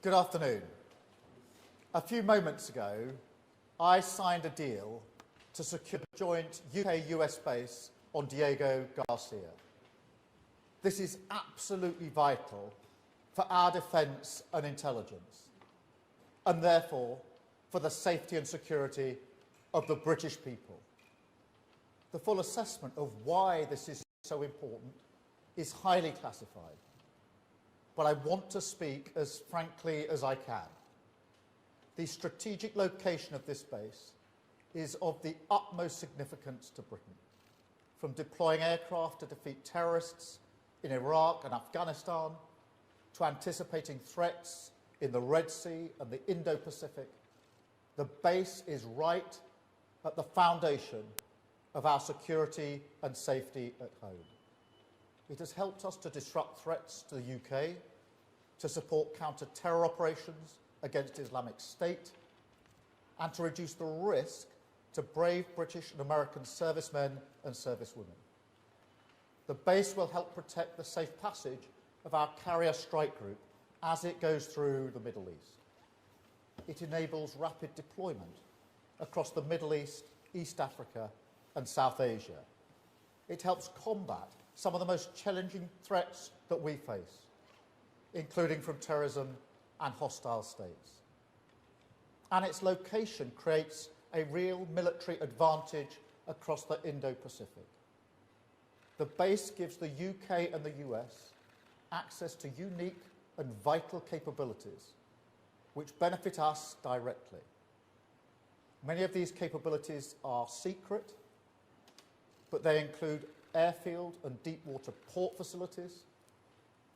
Good afternoon. A few moments ago, I signed a deal to secure a joint UK-US base on Diego Garcia. This is absolutely vital for our defence and intelligence, and therefore for the safety and security of the British people. The full assessment of why this is so important is highly classified, but I want to speak as frankly as I can. The strategic location of this base is of the utmost significance to Britain, from deploying aircraft to defeat terrorists in Iraq and Afghanistan, to anticipating threats in the Red Sea and the Indo-Pacific. The base is right at the foundation of our security and safety at home. It has helped us to disrupt threats to the UK, to support counter-terror operations against Islamic State, and to reduce the risk to brave British and American servicemen and servicewomen. The base will help protect the safe passage of our carrier strike group as it goes through the Middle East. It enables rapid deployment across the Middle East, East Africa, and South Asia. It helps combat some of the most challenging threats that we face, including from terrorism and hostile states. And its location creates a real military advantage across the Indo-Pacific. The base gives the UK and the US access to unique and vital capabilities which benefit us directly. Many of these capabilities are secret, but they include airfield and deep water port facilities,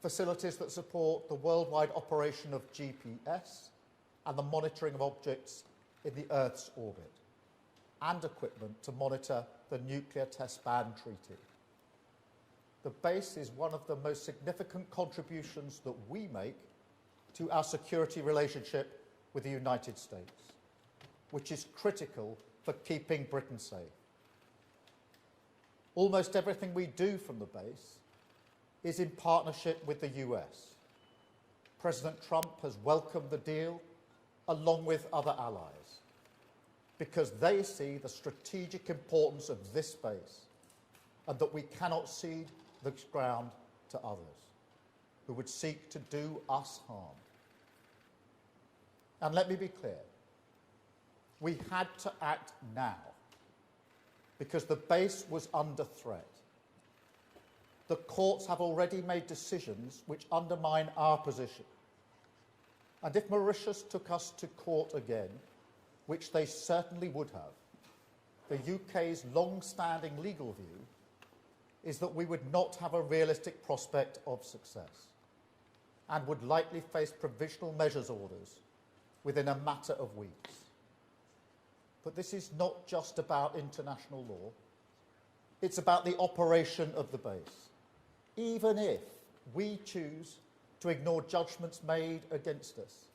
facilities that support the worldwide operation of GPS and the monitoring of objects in the Earth's orbit, and equipment to monitor the Nuclear Test Ban Treaty. The base is one of the most significant contributions that we make to our security relationship with the United States, which is critical for keeping Britain safe. Almost everything we do from the base is in partnership with the US. President Trump has welcomed the deal along with other allies because they see the strategic importance of this base and that we cannot cede the ground to others who would seek to do us harm. And let me be clear, we had to act now because the base was under threat. The courts have already made decisions which undermine our position. And if Mauritius took us to court again, which they certainly would have, the UK's long-standing legal view is that we would not have a realistic prospect of success and would likely face provisional measures orders within a matter of weeks. But this is not just about international law. It's about the operation of the base. Even if we choose to ignore judgments made against us,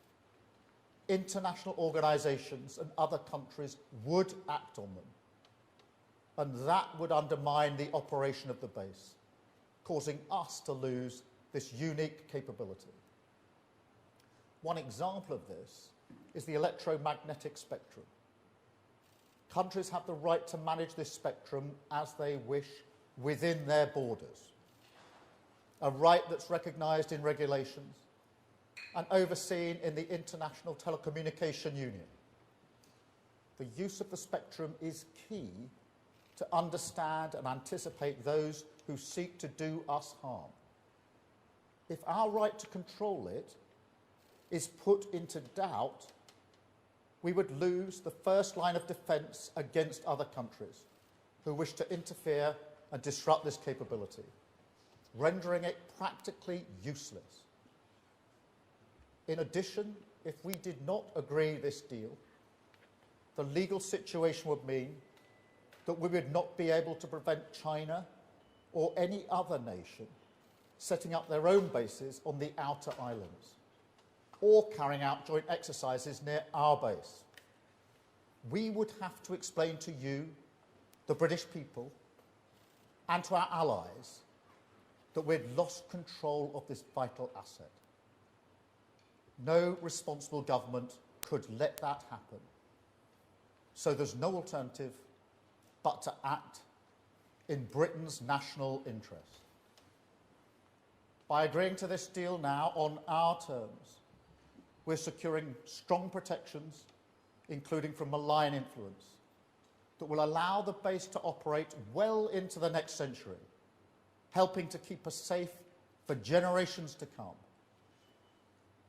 international organisations and other countries would act on them. And that would undermine the operation of the base, causing us to lose this unique capability. One example of this is the electromagnetic spectrum. Countries have the right to manage this spectrum as they wish within their borders, a right that's recognised in regulations and overseen in the International Telecommunication Union. The use of the spectrum is key to understand and anticipate those who seek to do us harm. If our right to control it is put into doubt, we would lose the first line of defence against other countries who wish to interfere and disrupt this capability, rendering it practically useless. In addition, if we did not agree this deal, the legal situation would mean that we would not be able to prevent China or any other nation setting up their own bases on the outer islands or carrying out joint exercises near our base. We would have to explain to you, the British people, and to our allies that we'd lost control of this vital asset. No responsible government could let that happen. So there's no alternative but to act in Britain's national interest. By agreeing to this deal now on our terms, we're securing strong protections, including from malign influence, that will allow the base to operate well into the next century, helping to keep us safe for generations to come.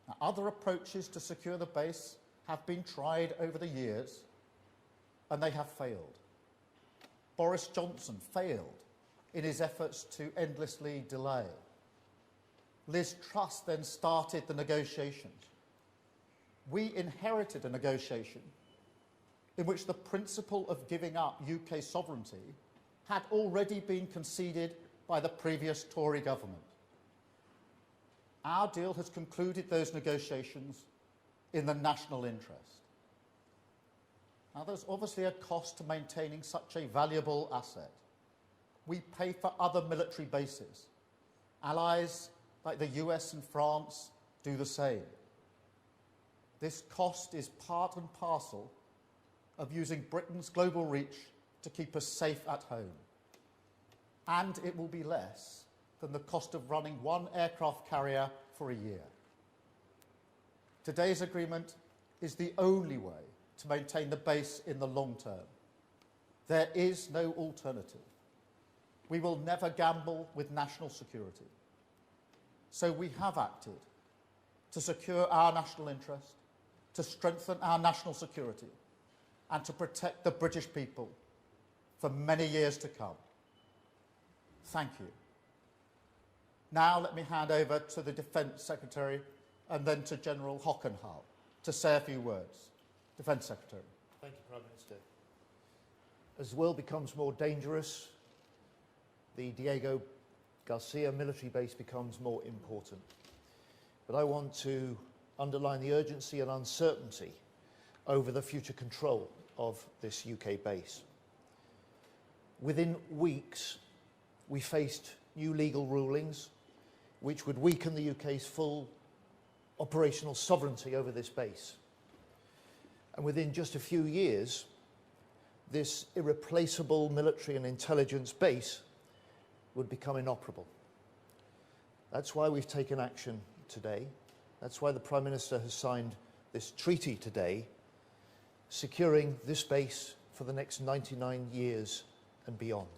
Now, other approaches to secure the base have been tried over the years, and they have failed. Boris Johnson failed in his efforts to endlessly delay. Liz Truss then started the negotiations. We inherited a negotiation in which the principle of giving up UK sovereignty had already been conceded by the previous Tory government. Our deal has concluded those negotiations in the national interest. Now, there's obviously a cost to maintaining such a valuable asset. We pay for other military bases. Allies like the US and France do the same. This cost is part and parcel of using Britain's global reach to keep us safe at home. And it will be less than the cost of running one aircraft carrier for a year. Today's agreement is the only way to maintain the base in the long term. There is no alternative. We will never gamble with national security. So we have acted to secure our national interest, to strengthen our national security, and to protect the British people for many years to come. Thank you. Now let me hand over to the Defence Secretary and then to General Hockenhull to say a few words. Defence Secretary. Thank you, Prime Minister. As the world becomes more dangerous, the Diego Garcia military base becomes more important. But I want to underline the urgency and uncertainty over the future control of this UK base. Within weeks, we faced new legal rulings which would weaken the UK's full operational sovereignty over this base. And within just a few years, this irreplaceable military and intelligence base would become inoperable. That's why we've taken action today. That's why the Prime Minister has signed this treaty today, securing this base for the next 99 years and beyond.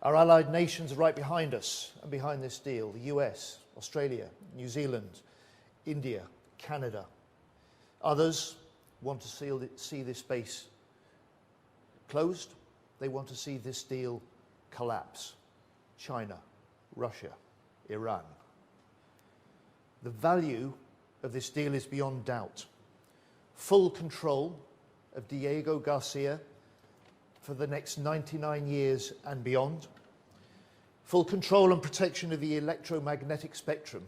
Our allied nations are right behind us and behind this deal: the US, Australia, New Zealand, India, Canada. Others want to see this base closed. They want to see this deal collapse. China, Russia, Iran. The value of this deal is beyond doubt. Full control of Diego Garcia for the next 99 years and beyond. Full control and protection of the electromagnetic spectrum,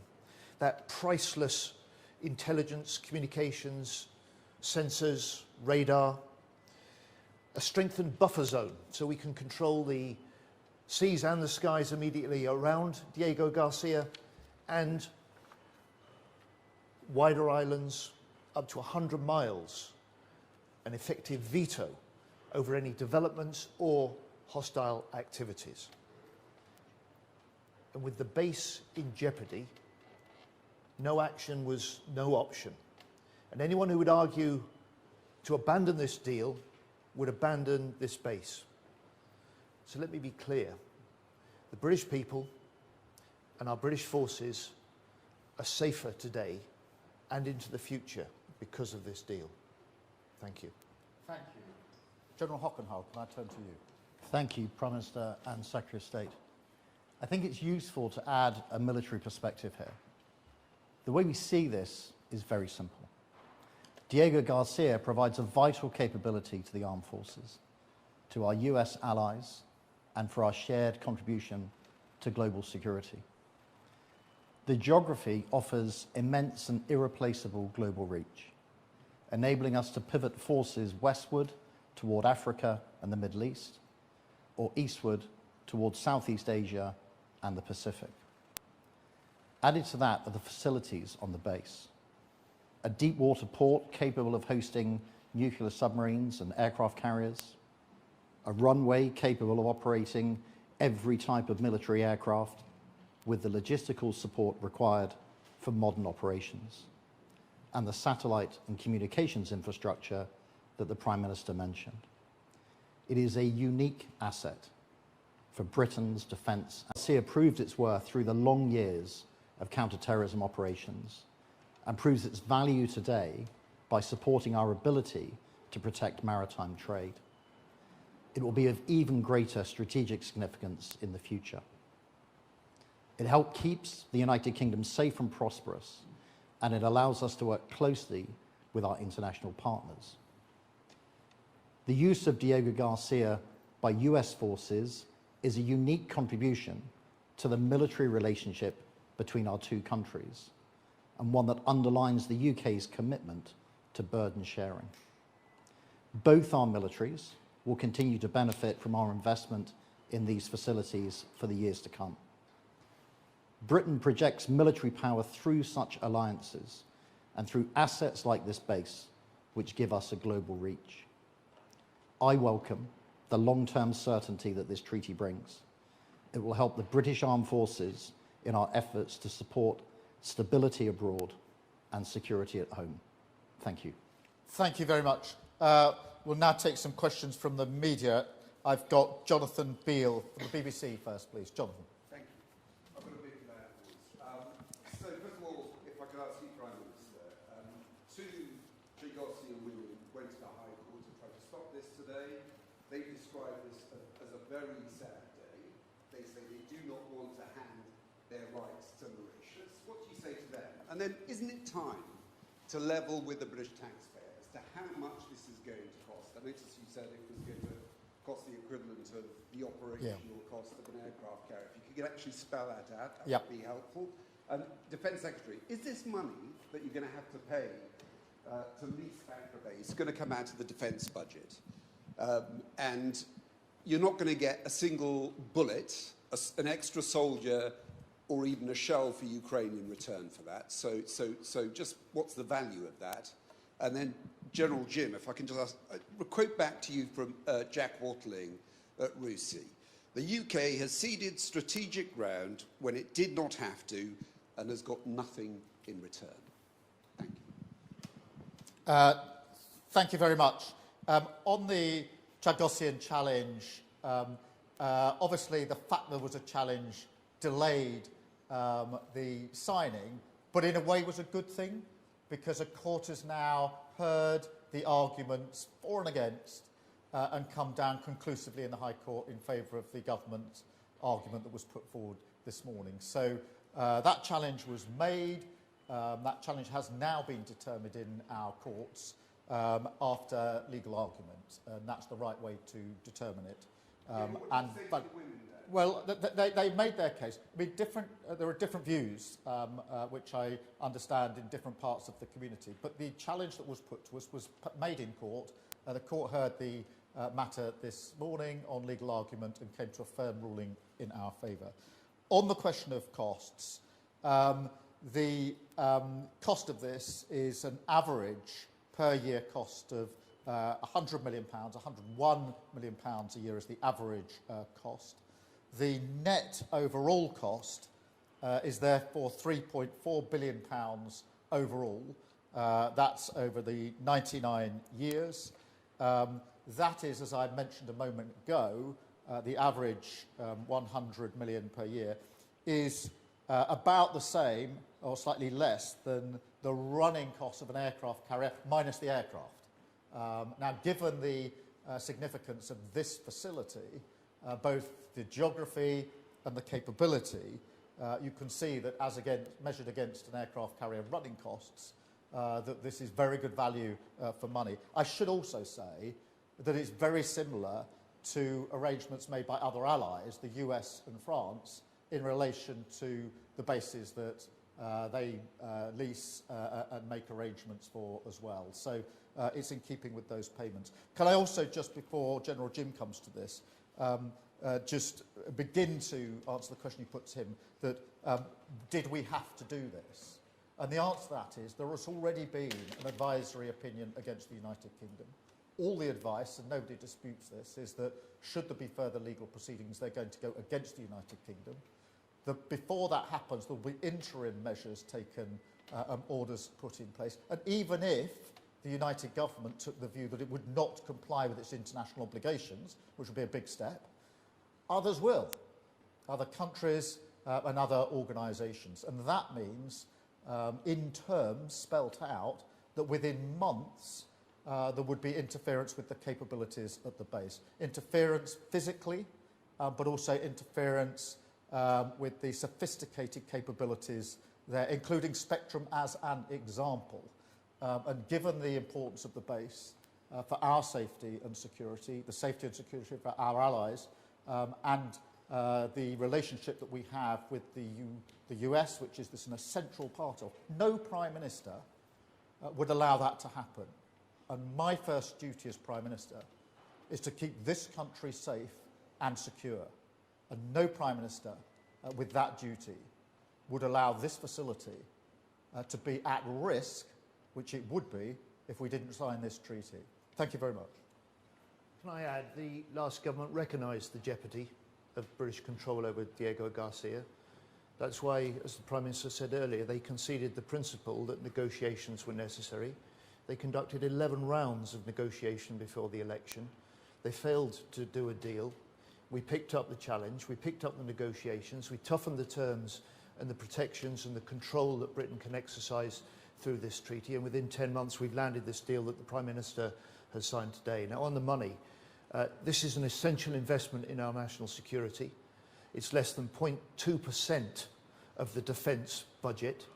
that priceless intelligence, communications, sensors, radar. A strengthened buffer zone so we can control the seas and the skies immediately around Diego Garcia, and wider islands up to 100 miles, an effective veto over any developments or hostile activities. And with the base in jeopardy, no action was no option. And anyone who would argue to abandon this deal would abandon this base. So let me be clear. The British people and our British forces are safer today and into the future because of this deal. Thank you. Thank you. General Hockenhull, can I turn to you? Thank you, Prime Minister and Secretary of State. I think it's useful to add a military perspective here. The way we see this is very simple. Diego Garcia provides a vital capability to the armed forces, to our US allies, and for our shared contribution to global security. The geography offers immense and irreplaceable global reach, enabling us to pivot forces westward toward Africa and the Middle East, or eastward towards Southeast Asia and the Pacific. Added to that are the facilities on the base. A deep water port capable of hosting nuclear submarines and aircraft carriers, a runway capable of operating every type of military aircraft with the logistical support required for modern operations, and the satellite and communications infrastructure that the Prime Minister mentioned. It is a unique asset for Britain's defence. Garcia proved its worth through the long years of counter-terrorism operations and proves its value today by supporting our ability to protect maritime trade. It will be of even greater strategic significance in the future. It helps keep the United Kingdom safe and prosperous, and it allows us to work closely with our international partners. The use of Diego Garcia by US forces is a unique contribution to the military relationship between our two countries, and one that underlines the UK's commitment to burden sharing. Both our militaries will continue to benefit from our investment in these facilities for the years to come. Britain projects military power through such alliances and through assets like this base, which give us a global reach. I welcome the long-term certainty that this treaty brings. It will help the British Armed Forces in our efforts to support stability abroad and security at home. Thank you. Thank you very much. we'll now take some questions from the media. I've got Jonathan Beale from the BBC first, please. Jonathan. Thank you. I've got a big loud voice. So, first of all, if I could ask you, Prime Minister, two Chagos Islands went to the High Court to try to stop this today. They describe this as a very sad day. They say they do not want to hand their rights to Mauritius. What do you say to them? And then, isn't it time to level with the British taxpayer as to how much this is going to cost? I noticed you said it was going to cost the equivalent of the operational cost of an aircraft carrier. If you could actually spell that out, that would be helpful. Defence Secretary, is this money that you're going to have to pay to lease Banker Base going to come out of the defence budget? And you're not going to get a single bullet, an extra soldier, or even a shell for Ukraine in return for that. So just what's the value of that? And then, General Jim, if I can just ask, a quote back to you from Jack Watling at RUSI. The UK has ceded strategic ground when it did not have to and has got nothing in return. Thank you. Thank you very much. On the Chagosian challenge, obviously the fact there was a challenge delayed the signing, but in a way was a good thing, because a court has now heard the arguments for and against and come down conclusively in the High Court in favour of the government argument that was put forward this morning. So that challenge was made. That challenge has now been determined in our courts after legal argument, and that's the right way to determine it. Well, they made their case. I mean, there are different views, which I understand in different parts of the community. But the challenge that was put to us was made in court. The court heard the matter this morning on legal argument and came to a firm ruling in our favour. On the question of costs, the cost of this is an average per year cost of £100 million, £101 million a year is the average cost. The net overall cost is therefore £3.4 billion overall. That's over the 99 years. That is, as I mentioned a moment ago, the average 100 million per year is about the same or slightly less than the running cost of an aircraft carrier minus the aircraft. Now, given the significance of this facility, both the geography and the capability, you can see that as measured against an aircraft carrier running costs, that this is very good value for money. I should also say that it's very similar to arrangements made by other allies, the US and France, in relation to the bases that they lease and make arrangements for as well. So it's in keeping with those payments. Can I also, just before General Jim comes to this, just begin to answer the question you put to him, that did we have to do this? And the answer to that is there has already been an advisory opinion against the United Kingdom. All the advice, and nobody disputes this, is that should there be further legal proceedings, they're going to go against the United Kingdom. That before that happens, there will be interim measures taken, orders put in place. And even if the United Government took the view that it would not comply with its international obligations, which would be a big step, others will, other countries and other organisations. And that means, in terms spelt out, that within months there would be interference with the capabilities at the base. Interference physically, but also interference with the sophisticated capabilities there, including spectrum as an example. And given the importance of the base for our safety and security, the safety and security for our allies, and the relationship that we have with the US, which is this an essential part of, no Prime Minister would allow that to happen. And my first duty as Prime Minister is to keep this country safe and secure. And no Prime Minister with that duty would allow this facility to be at risk, which it would be if we didn't sign this treaty. Thank you very much. Can I add, the last government recognised the jeopardy of British control over Diego Garcia. That's why, as the Prime Minister said earlier, they conceded the principle that negotiations were necessary. They conducted 11 rounds of negotiation before the election. They failed to do a deal. We picked up the challenge, we picked up the negotiations, we toughened the terms and the protections and the control that Britain can exercise through this treaty, and within 10 months we've landed this deal that the Prime Minister has signed today. Now, on the money, this is an essential investment in our national security. It's less than 0.2% of the defence budget.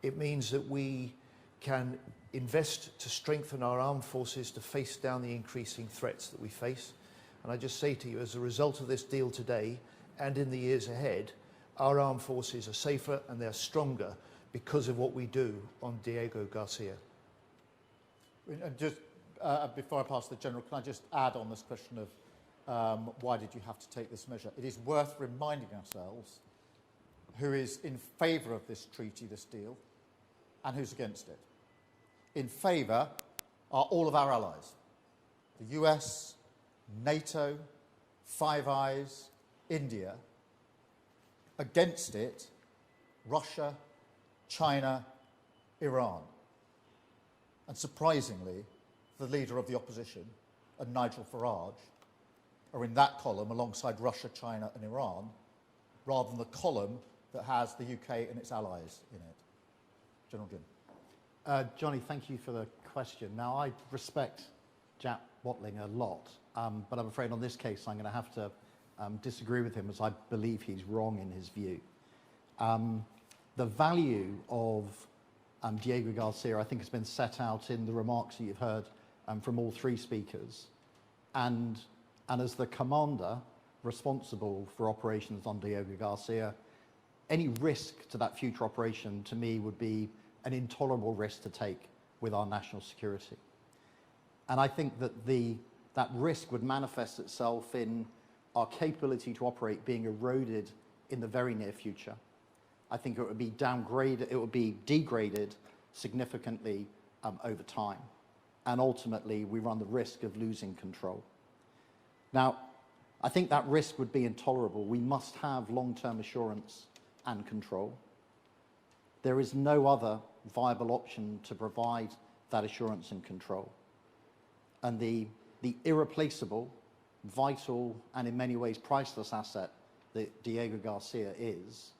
It means that we can invest to strengthen our armed forces to face down the increasing threats that we face. And I just say to you, as a result of this deal today and in the years ahead, our armed forces are safer and they're stronger because of what we do on Diego Garcia. And just before I pass to the General, can I just add on this question of why did you have to take this measure? It is worth reminding ourselves who is in favour of this treaty, this deal, and who's against it. In favour are all of our allies, the US, NATO, Five Eyes, India. Against it, Russia, China, Iran. And surprisingly, the leader of the opposition and Nigel Farage are in that column alongside Russia, China and Iran, rather than the column that has the UK and its allies in it. General Jim. Johnny, thank you for the question. Now, I respect Jack Watling a lot, but I'm afraid on this case I'm going to have to disagree with him, as I believe he's wrong in his view. The value of Diego Garcia, I think, has been set out in the remarks that you've heard from all three speakers. And as the commander responsible for operations on Diego Garcia, any risk to that future operation, to me, would be an intolerable risk to take with our national security. And I think that that risk would manifest itself in our capability to operate being eroded in the very near future. I think it would be downgraded, it would be degraded significantly over time. And ultimately, we run the risk of losing control. Now, I think that risk would be intolerable. We must have long-term assurance and control. There is no other viable option to provide that assurance and control. And the irreplaceable, vital, and in many ways priceless asset that Diego Garcia is,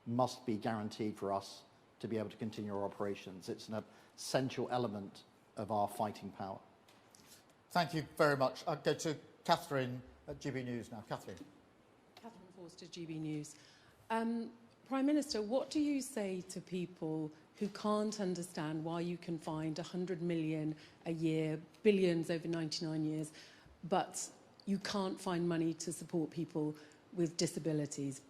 must be guaranteed for us to be able to continue our operations. It's an essential element of our fighting power. Thank you very much. I'll go to Catherine at GB News now. Catherine. Catherine Forster, GB News. Prime Minister, what do you say to people who can't understand why you can find 100 million a year, billions over 99 years, but you can't find money to support people with disabilities?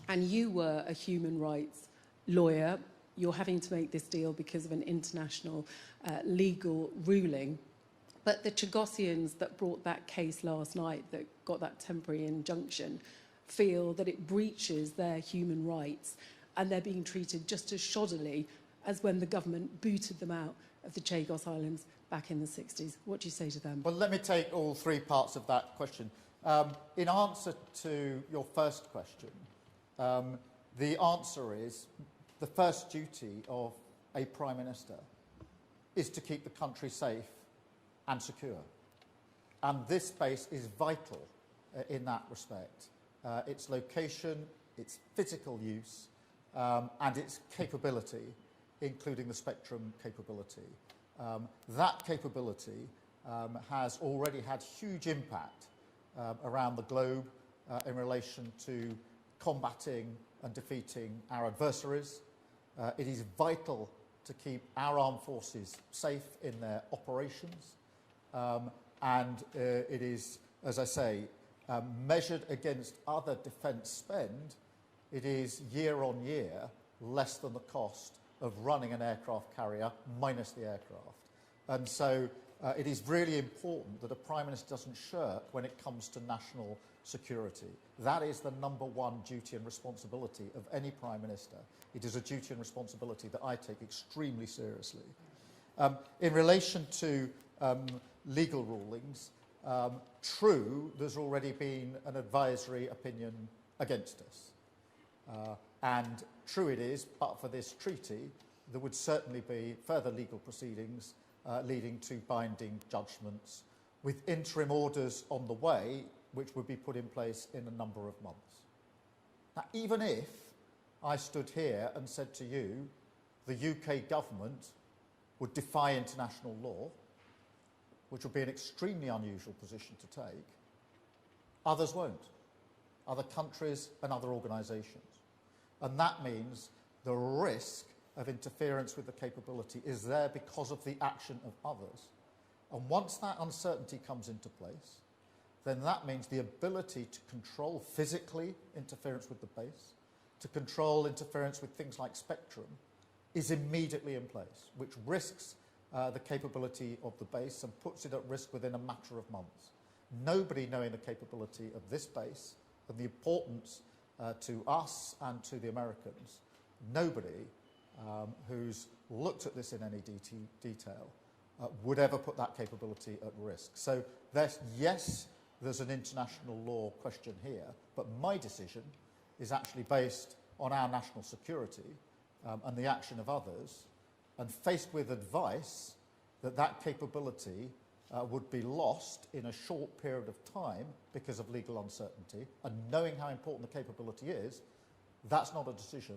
And you were a human rights lawyer. You're having to make this deal because of an international legal ruling. But the Chagosians that brought that case last night, that got that temporary injunction, feel that it breaches their human rights, and they're being treated just as shoddily as when the government booted them out of the Chagos Islands back in the 60s. What do you say to them? Well, let me take all three parts of that question. In answer to your first question, the answer is the first duty of a Prime Minister is to keep the country safe and secure. And this base is vital in that respect. Its location, its physical use, and its capability, including the spectrum capability. That capability has already had huge impact around the globe in relation to combating and defeating our adversaries. It is vital to keep our armed forces safe in their operations. And it is, as I say, measured against other defence spend, it is year on year less than the cost of running an aircraft carrier minus the aircraft. And so it is really important that a Prime Minister doesn't shirk when it comes to national security. That is the number one duty and responsibility of any Prime Minister. It is a duty and responsibility that I take extremely seriously. In relation to legal rulings, true, there's already been an advisory opinion against us. And true it is, but for this treaty, there would certainly be further legal proceedings leading to binding judgments, with interim orders on the way, which would be put in place in a number of months. Now, even if I stood here and said to you, the UK government would defy international law, which would be an extremely unusual position to take, others won't. Other countries and other organisations. And that means the risk of interference with the capability is there because of the action of others. And once that uncertainty comes into place, then that means the ability to control physically interference with the base, to control interference with things like spectrum, is immediately in place, which risks the capability of the base and puts it at risk within a matter of months. Nobody knowing the capability of this base and the importance to us and to the Americans, nobody who's looked at this in any detail would ever put that capability at risk. So yes, there's an international law question here, but my decision is actually based on our national security and the action of others, and faced with advice that that capability would be lost in a short period of time because of legal uncertainty, and knowing how important the capability is, that's not a decision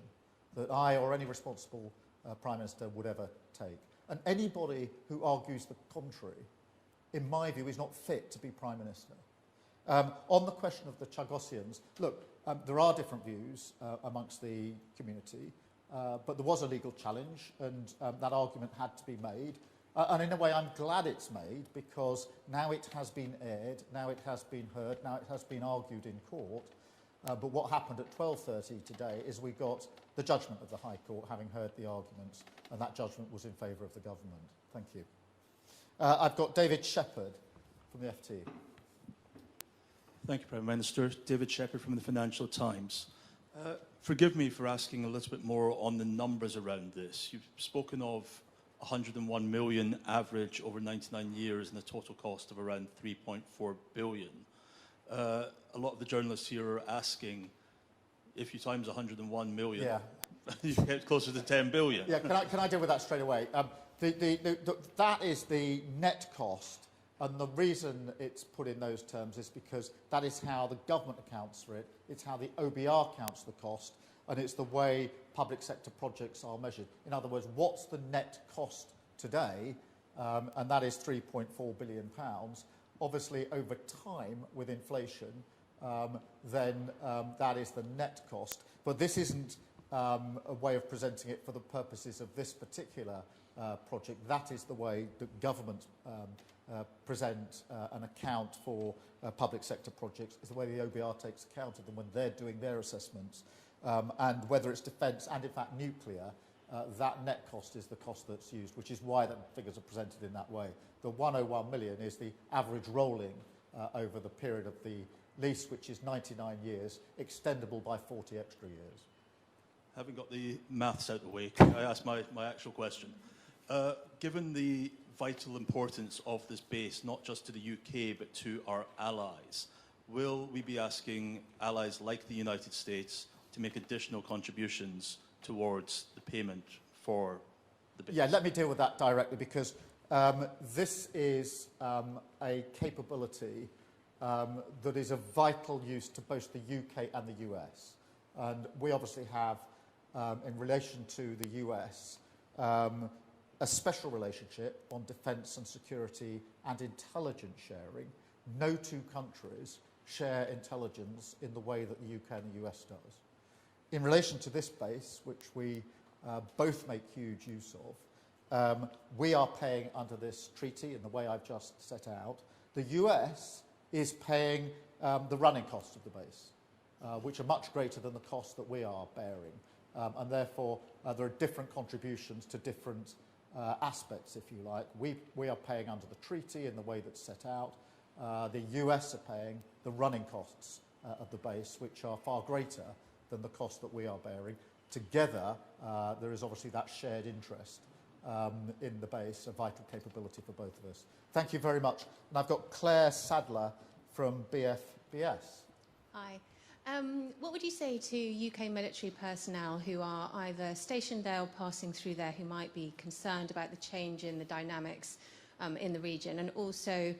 that I or any responsible Prime Minister would ever take. And anybody who argues the contrary, in my view, is not fit to be Prime Minister. On the question of the Chagosians, look, there are different views amongst the community, but there was a legal challenge, and that argument had to be made. And in a way, I'm glad it's made, because now it has been aired, now it has been heard, now it has been argued in court. But what happened at 12:30 today is we got the judgment of the High Court, having heard the arguments, and that judgment was in favour of the government. Thank you. I've got David Shepherd from the FT. Thank you, Prime Minister. David Shepherd from the Financial Times. Forgive me for asking a little bit more on the numbers around this. You've spoken of 101 million average over 99 years and a total cost of around 3.4 billion. A lot of the journalists here are asking, if you times 101 million, yeah, you get closer to 10 billion. Yeah, can I deal with that straight away? That is the net cost, and the reason it's put in those terms is because that is how the government accounts for it, it's how the OBR counts the cost, and it's the way public sector projects are measured. In other words, what's the net cost today? And that is £3.4 billion. Obviously, over time, with inflation, then that is the net cost. But this isn't a way of presenting it for the purposes of this particular project. That is the way that government present an account for public sector projects, is the way the OBR takes account of them when they're doing their assessments. And whether it's defence and, in fact, nuclear, that net cost is the cost that's used, which is why the figures are presented in that way. The 101 million is the average rolling over the period of the lease, which is 99 years, extendable by 40 extra years. Having got the maths out of the way, can I ask my actual question? Given the vital importance of this base, not just to the UK, but to our allies, will we be asking allies like the United States to make additional contributions towards the payment for the base? Yeah, let me deal with that directly, because this is a capability that is of vital use to both the UK and the US. And we obviously have, in relation to the US, a special relationship on defence and security and intelligence sharing. No two countries share intelligence in the way that the UK and the US does. In relation to this base, which we both make huge use of, we are paying under this treaty in the way I've just set out. The US is paying the running costs of the base, which are much greater than the costs that we are bearing. And therefore, there are different contributions to different aspects, if you like. We are paying under the treaty in the way that's set out. The US are paying the running costs of the base, which are far greater than the cost that we are bearing. Together, there is obviously that shared interest in the base, a vital capability for both of us. Thank you very much. And I've got Claire Sadler from BFBS. Hi. What would you say to UK military personnel who are either stationed there or passing through there who might be concerned about the change in the dynamics in the region? And also,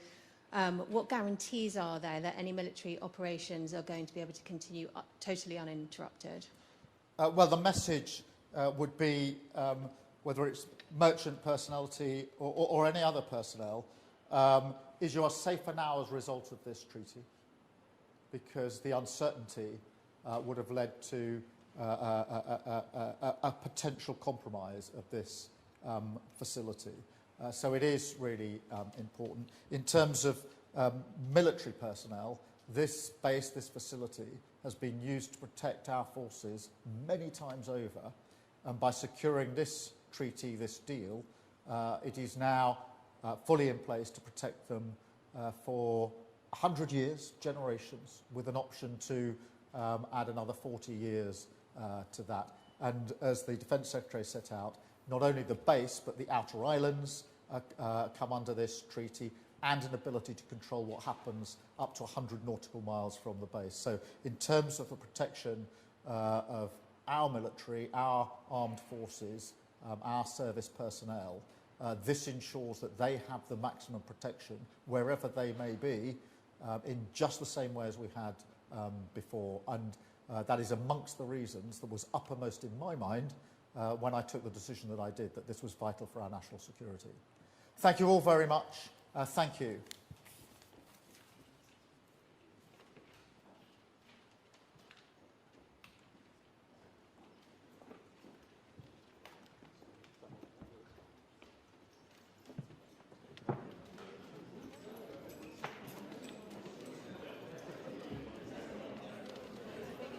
what guarantees are there that any military operations are going to be able to continue totally uninterrupted? Well, the message would be, whether it's merchant personality or any other personnel, is you are safer now as a result of this treaty, because the uncertainty would have led to a potential compromise of this facility. So it is really important. In terms of military personnel, this base, this facility, has been used to protect our forces many times over, and by securing this treaty, this deal, it is now fully in place to protect them for 100 years, generations, with an option to add another 40 years to that. And as the Defence Secretary set out, not only the base, but the outer islands come under this treaty, and an ability to control what happens up to 100 nautical miles from the base. So in terms of the protection of our military, our armed forces, our service personnel, this ensures that they have the maximum protection wherever they may be, in just the same way as we had before. And that is amongst the reasons that was uppermost in my mind when I took the decision that I did, that this was vital for our national security. Thank you all very much. Thank you.